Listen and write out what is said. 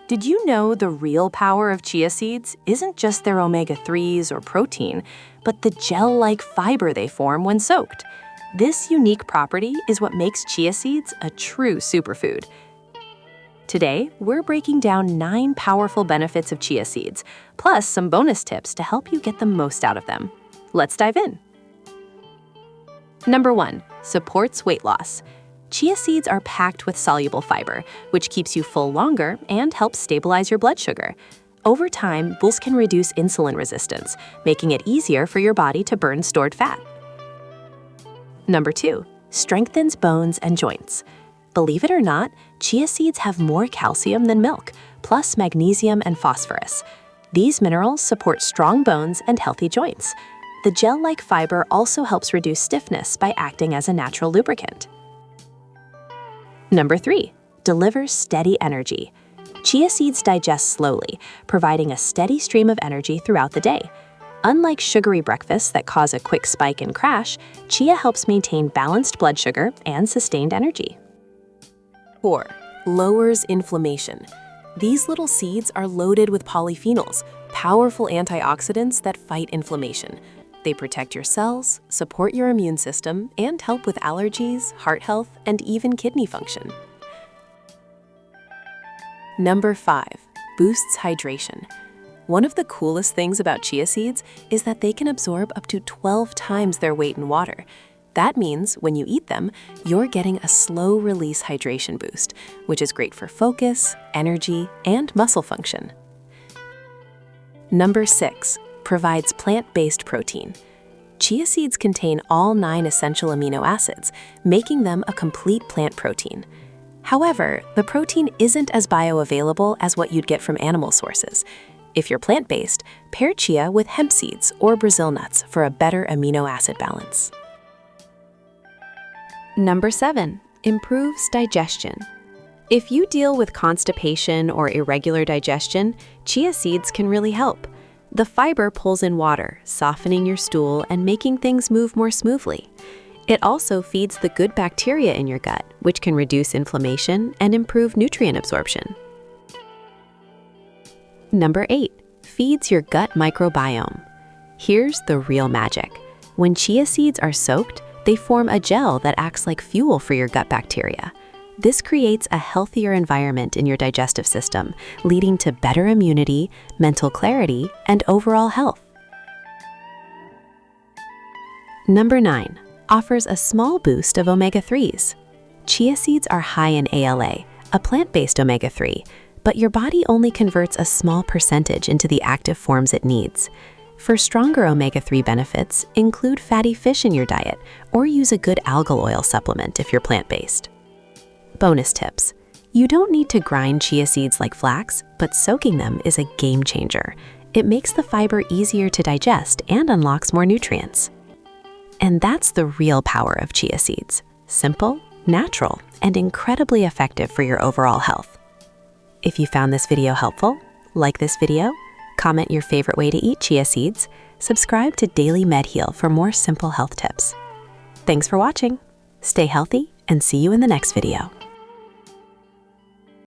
Did you know the real power of chia seeds isn't just their omega-3s or protein, but the gel-like fiber they form when soaked? This unique property is what makes chia seeds a true superfood. Today, we're breaking down 9 powerful benefits of chia seeds, plus some bonus tips to help you get the most out of them. Let's dive in. Number 1, supports weight loss. Chia seeds are packed with soluble fiber, which keeps you full longer and helps stabilize your blood sugar. Over time, this can reduce insulin resistance, making it easier for your body to burn stored fat. Number 2, strengthens bones and joints. Believe it or not, chia seeds have more calcium than milk, plus magnesium and phosphorus. These minerals support strong bones and healthy joints. The gel-like fiber also helps reduce stiffness by acting as a natural lubricant. Number 3, delivers steady energy. Chia seeds digest slowly, providing a steady stream of energy throughout the day. Unlike sugary breakfasts that cause a quick spike and crash, chia helps maintain balanced blood sugar and sustained energy. 4, lowers inflammation. These little seeds are loaded with polyphenols, powerful antioxidants that fight inflammation. They protect your cells, support your immune system, and help with allergies, heart health, and even kidney function. Number 5, boosts hydration. One of the coolest things about chia seeds is that they can absorb up to 12 times their weight in water. That means when you eat them, you're getting a slow-release hydration boost, which is great for focus, energy, and muscle function. Number 6, provides plant-based protein. Chia seeds contain all 9 essential amino acids, making them a complete plant protein. However, the protein isn't as bioavailable as what you'd get from animal sources. If you're plant-based, pair chia with hemp seeds or Brazil nuts for a better amino acid balance. Number 7, improves digestion. If you deal with constipation or irregular digestion, chia seeds can really help. The fiber pulls in water, softening your stool and making things move more smoothly. It also feeds the good bacteria in your gut, which can reduce inflammation and improve nutrient absorption. Number 8, feeds your gut microbiome. Here's the real magic. When chia seeds are soaked, they form a gel that acts like fuel for your gut bacteria. This creates a healthier environment in your digestive system, leading to better immunity, mental clarity, and overall health. Number 9, offers a small boost of omega-3s. Chia seeds are high in ALA, a plant-based omega-3, but your body only converts a small percentage into the active forms it needs. For stronger omega-3 benefits, include fatty fish in your diet or use a good algal oil supplement if you're plant-based. Bonus tips. You don't need to grind chia seeds like flax, but soaking them is a game changer. It makes the fiber easier to digest and unlocks more nutrients. And that's the real power of chia seeds. Simple, natural, and incredibly effective for your overall health. If you found this video helpful, like this video, comment your favorite way to eat chia seeds, subscribe to DailyMedHeal for more simple health tips. Thanks for watching. Stay healthy and see you in the next video.